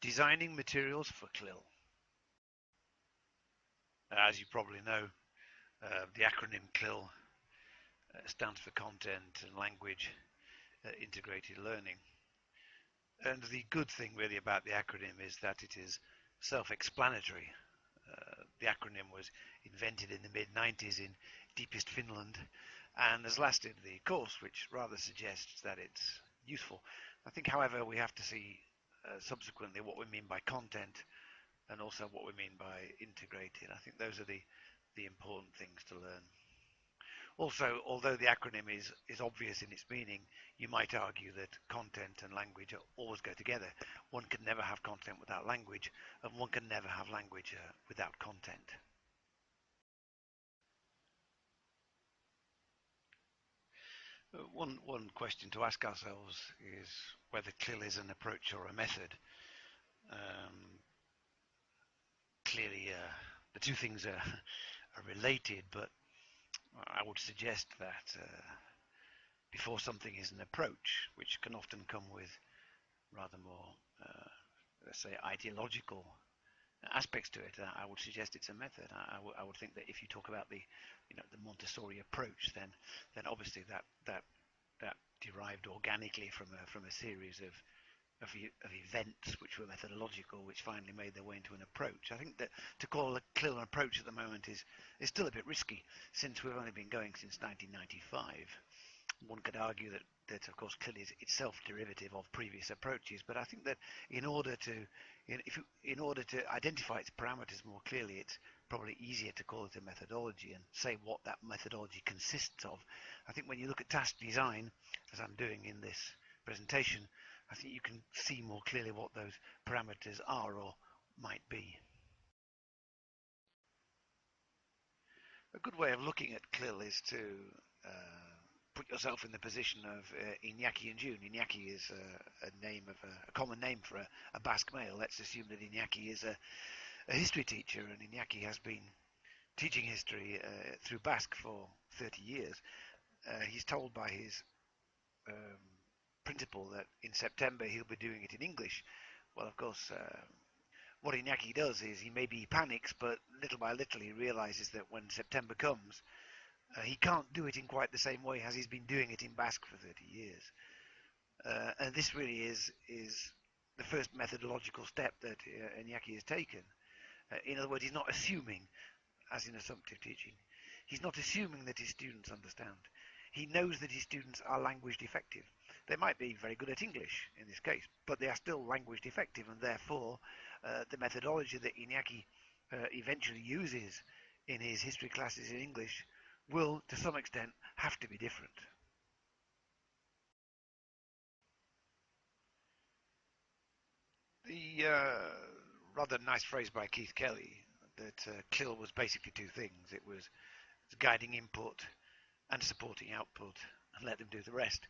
Designing materials for CLIL. As you probably know, the acronym CLIL stands for Content and Language Integrated Learning. And the good thing really about the acronym is that it is self-explanatory. The acronym was invented in the mid-90s in deepest Finland and has lasted the course, which rather suggests that it's useful. I think, however, we have to see subsequently what we mean by content and also what we mean by integrated. I think those are the important things to learn. Also, although the acronym is obvious in its meaning, you might argue that content and language always go together. One can never have content without language, and one can never have language without content. One question to ask ourselves is whether CLIL is an approach or a method. Clearly, the two things are related, but I would suggest that before something is an approach, which can often come with rather more, let's say, ideological aspects to it, I would suggest it's a method. I would think that if you talk about the Montessori approach, then obviously that derived organically from a series of events which were methodological, which finally made their way into an approach. I think that to call a CLIL an approach at the moment is still a bit risky, since we've only been going since 1995. One could argue that of course CLIL is itself derivative of previous approaches, but I think that in order to identify its parameters more clearly, it's probably easier to call it a methodology and say what that methodology consists of. I think when you look at task design, as I'm doing in this presentation, I think you can see more clearly what those parameters are or might be. A good way of looking at CLIL is to put yourself in the position of Inaki and June. Inaki is a common name for a Basque male. Let's assume that Inaki is a history teacher, and Inaki has been teaching history through Basque for 30 years. He's told by his principal that in September he'll be doing it in English. Well, of course, what Inaki does is he panics, but little by little he realizes that when September comes, he can't do it in quite the same way as he's been doing it in Basque for 30 years. And this really is the first methodological step that Inaki has taken. In other words, he's not assuming, as in assumptive teaching, he's not assuming that his students understand. He knows that his students are language defective. They might be very good at English in this case, but they are still language defective, and therefore the methodology that Inaki eventually uses in his history classes in English will, to some extent, have to be different. The rather nice phrase by Keith Kelly that CLIL was basically two things. It was guiding input and supporting output, and let them do the rest.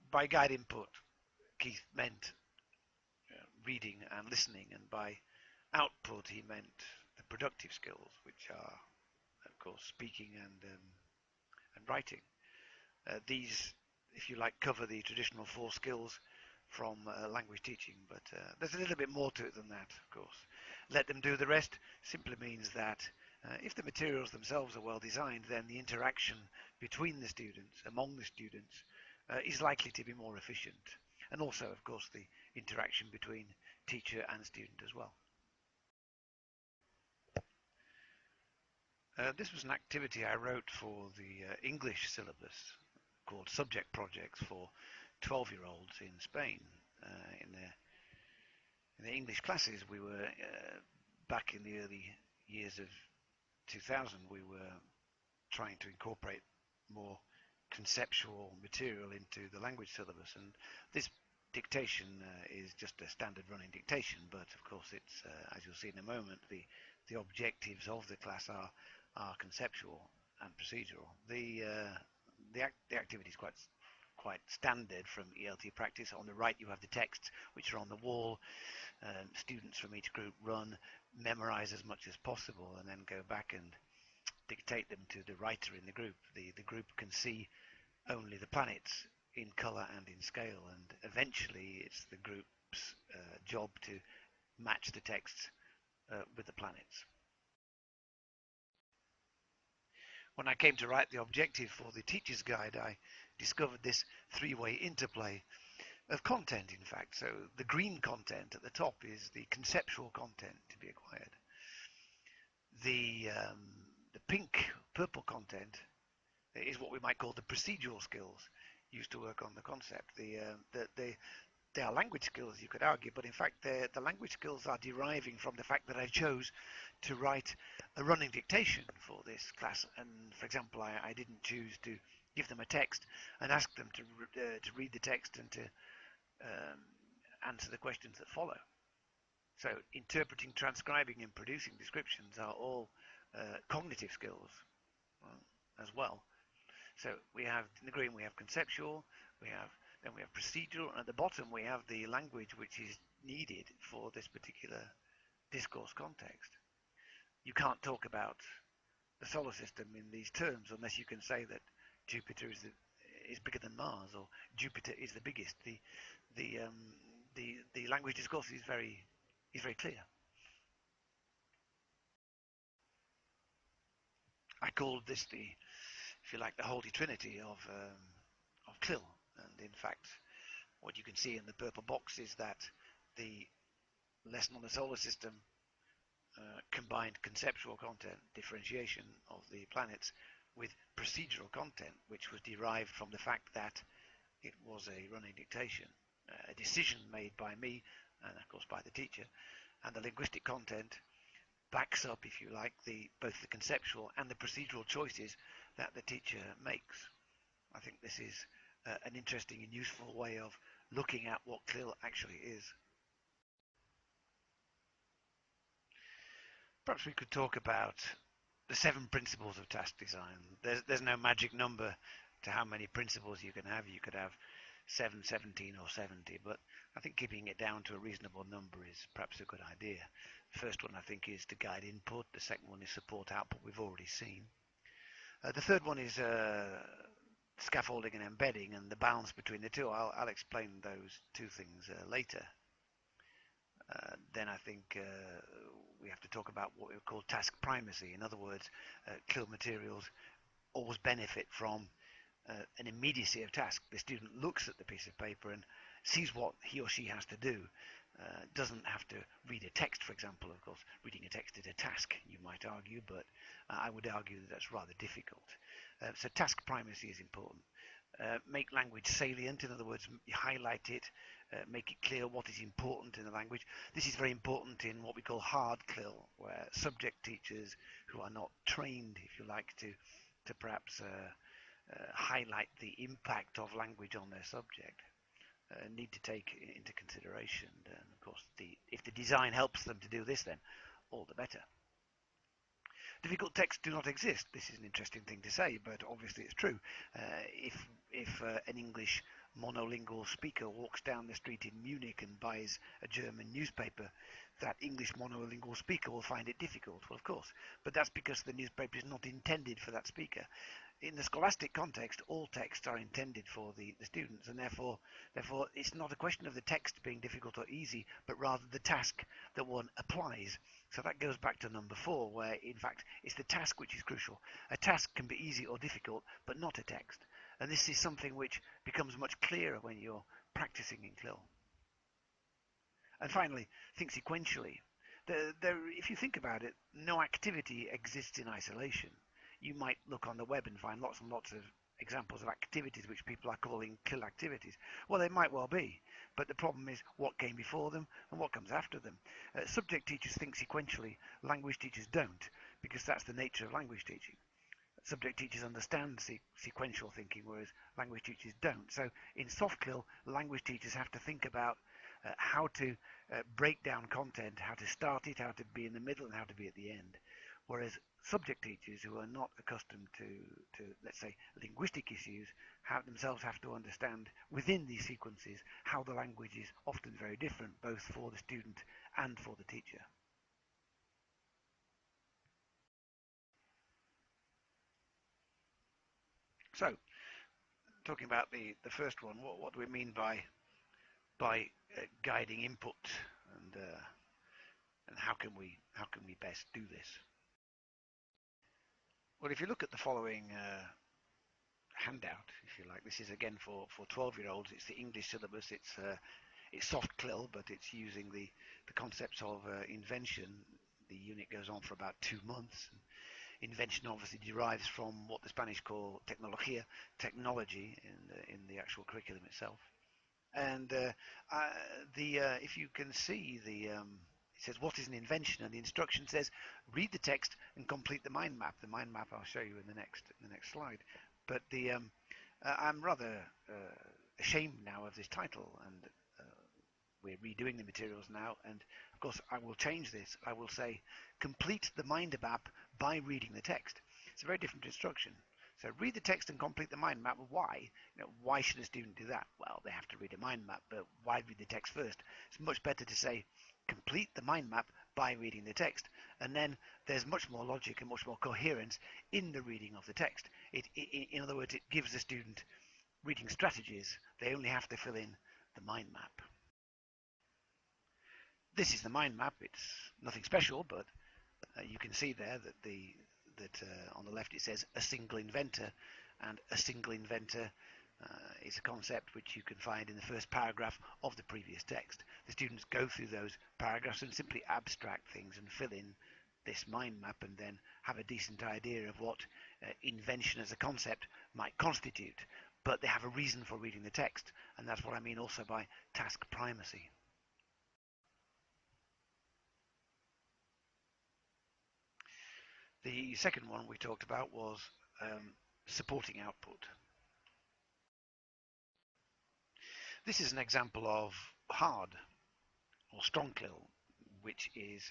By guide input, Keith meant reading and listening, and by output he meant the productive skills, which are, of course, speaking and writing. These, if you like, cover the traditional 4 skills from language teaching, but there's a little bit more to it than that, of course. Let them do the rest simply means that if the materials themselves are well designed, then the interaction between the students, among the students, is likely to be more efficient. And also, of course, the interaction between teacher and student as well. This was an activity I wrote for the English syllabus called Subject Projects for 12-year-olds in Spain. In the English classes, we were, back in the early years of 2000, we were trying to incorporate more conceptual material into the language syllabus, and this dictation is just a standard running dictation, but of course it's, as you'll see in a moment, the objectives of the class are conceptual and procedural. The activity is quite standard from ELT practice. On the right you have the texts which are on the wall. Students from each group memorize as much as possible, and then go back and dictate them to the writer in the group. The group can see only the planets in color and in scale, and eventually it's the group's job to match the texts with the planets. When I came to write the objective for the teacher's guide, I discovered this three-way interplay of content, in fact. So the green content at the top is the conceptual content to be acquired. The pink, purple content is what we might call the procedural skills used to work on the concept. They are language skills, you could argue, but in fact the language skills are deriving from the fact that I chose to write a running dictation for this class. And for example, I didn't choose to give them a text and ask them to read the text and to answer the questions that follow. So interpreting, transcribing, and producing descriptions are all cognitive skills as well. So we have, in the green, we have conceptual, then we have procedural, and at the bottom we have the language which is needed for this particular discourse context. You can't talk about the solar system in these terms unless you can say that Jupiter is bigger than Mars, or Jupiter is the biggest. The language discourse is very clear. I called this if you like, the Holy Trinity of CLIL, and in fact, what you can see in the purple box is that the lesson on the solar system combined conceptual content, differentiation of the planets, with procedural content, which was derived from the fact that it was a running dictation, a decision made by me, and of course by the teacher, and the linguistic content backs up, if you like, both the conceptual and the procedural choices that the teacher makes. I think this is an interesting and useful way of looking at what CLIL actually is. Perhaps we could talk about the 7 principles of task design. There's no magic number to how many principles you can have. You could have 7, 17 or 70, but I think keeping it down to a reasonable number is perhaps a good idea. The first one, I think, is to guide input. The second one is support output, we've already seen. The third one is scaffolding and embedding, and the balance between the two. I'll explain those two things later. Then I think we have to talk about what we call task primacy. In other words, CLIL materials always benefit from an immediacy of task. The student looks at the piece of paper and sees what he or she has to do. Doesn't have to read a text, for example. Of course, reading a text is a task, you might argue, but I would argue that that's rather difficult. So task primacy is important. Make language salient, in other words, highlight it, make it clear what is important in the language. This is very important in what we call hard CLIL, where subject teachers who are not trained, if you like, to perhaps highlight the impact of language on their subject, need to take into consideration. And of course, if the design helps them to do this, then all the better. Difficult texts do not exist. This is an interesting thing to say, but obviously it's true. If an English monolingual speaker walks down the street in Munich and buys a German newspaper, that English monolingual speaker will find it difficult. Well, of course, but that's because the newspaper is not intended for that speaker. In the scholastic context, all texts are intended for the students, and therefore it's not a question of the text being difficult or easy, but rather the task that one applies. So that goes back to number 4, where in fact it's the task which is crucial. A task can be easy or difficult, but not a text. And this is something which becomes much clearer when you're practicing in CLIL. And finally, think sequentially. If you think about it, no activity exists in isolation. You might look on the web and find lots and lots of examples of activities which people are calling CLIL activities. Well, they might well be, but the problem is what came before them and what comes after them. Subject teachers think sequentially, language teachers don't, because that's the nature of language teaching. Subject teachers understand sequential thinking, whereas language teachers don't. So in soft CLIL, language teachers have to think about how to break down content, how to start it, how to be in the middle, and how to be at the end. Whereas subject teachers who are not accustomed to let's say, linguistic issues, themselves have to understand within these sequences how the language is often very different, both for the student and for the teacher. So, talking about the first one, what do we mean by guiding input? And And how can we best do this? Well, if you look at the following handout, if you like, this is again for 12-year-olds. It's the English syllabus. It's soft CLIL, but it's using the concepts of invention. The unit goes on for about 2 months. Invention obviously derives from what the Spanish call tecnología, technology, in the actual curriculum itself. And if you can see it says what is an invention, and the instruction says read the text and complete the mind map. The mind map I'll show you in the next slide. But I'm rather ashamed now of this title, and we're redoing the materials now, and of course I will change this. I will say complete the mind map by reading the text. It's a very different instruction. So read the text and complete the mind map. Why? Why should a student do that? Well, they have to read a mind map, but why read the text first? It's much better to say complete the mind map by reading the text, and then there's much more logic and much more coherence in the reading of the text. In other words, it gives the student reading strategies. They only have to fill in the mind map. This is the mind map. It's nothing special, but you can see there that on the left it says a single inventor, and a single inventor is a concept which you can find in the first paragraph of the previous text. The students go through those paragraphs and simply abstract things and fill in this mind map, and then have a decent idea of what invention as a concept might constitute. But they have a reason for reading the text, and that's what I mean also by task primacy. The second one we talked about was supporting output. This is an example of hard or strong CLIL, which is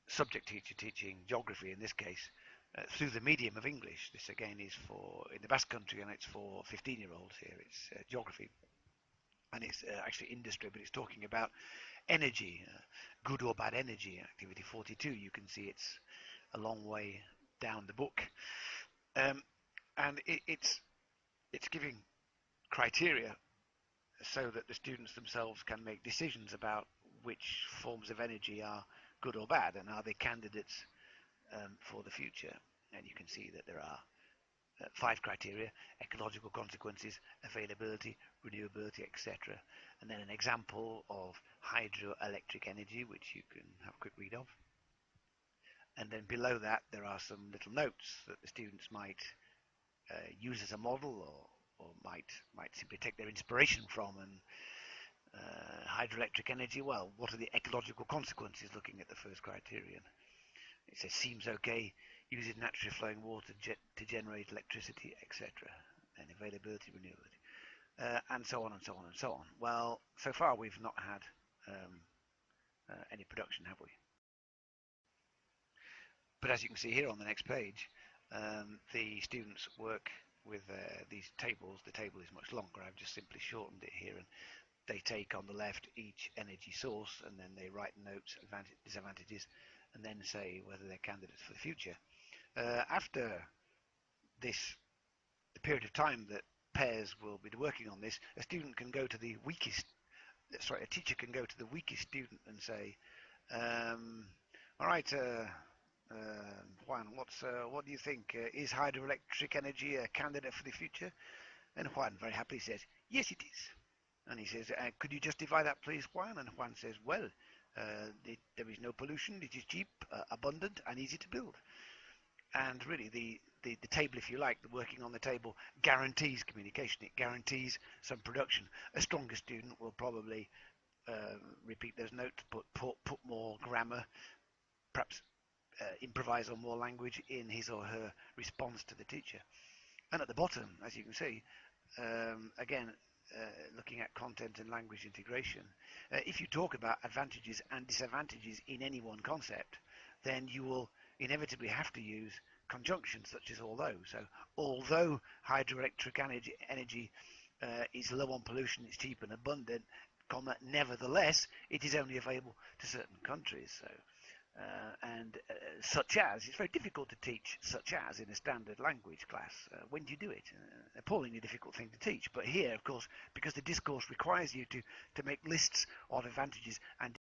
subject teacher teaching geography in this case through the medium of English. This again is in the Basque Country, and it's for 15-year-olds here. It's geography, and it's actually industry, but it's talking about energy, good or bad energy. Activity 42, you can see it's a long way down the book, and it's giving criteria so that the students themselves can make decisions about which forms of energy are good or bad, and are they candidates for the future. And you can see that there are 5 criteria: ecological consequences, availability, renewability, etc. And then an example of hydroelectric energy, which you can have a quick read of. And then below that there are some little notes that the students might use as a model, or might simply take their inspiration from. And hydroelectric energy, well, what are the ecological consequences, looking at the first criterion? It says seems okay, uses naturally flowing water to generate electricity, etc. And availability, renewability, and so on and so on and so on. Well, so far we've not had any production, have we? But as you can see here on the next page, the students work with these tables. The table is much longer. I've just simply shortened it here, and they take on the left each energy source, and then they write notes, disadvantages, and then say whether they're candidates for the future. After the period of time that pairs will be working on this, a student can go to the weakest, a teacher can go to the weakest student and say, all right, Juan, what do you think? Is hydroelectric energy a candidate for the future? And Juan very happily says, yes, it is. And he says, could you justify that, please, Juan? And Juan says, well, there is no pollution, it is cheap, abundant, and easy to build. And really, the table, if you like, the working on the table, guarantees communication. It guarantees some production. A stronger student will probably repeat those notes, put more grammar, perhaps improvise on more language in his or her response to the teacher. And at the bottom, as you can see, again, looking at content and language integration, if you talk about advantages and disadvantages in any one concept, then you will inevitably have to use conjunctions such as although. So although hydroelectric energy is low on pollution, it's cheap and abundant, nevertheless it is only available to certain countries. So such as, it's very difficult to teach such as in a standard language class. When do you do it? Appallingly difficult thing to teach. But here, of course, because the discourse requires you to make lists of advantages and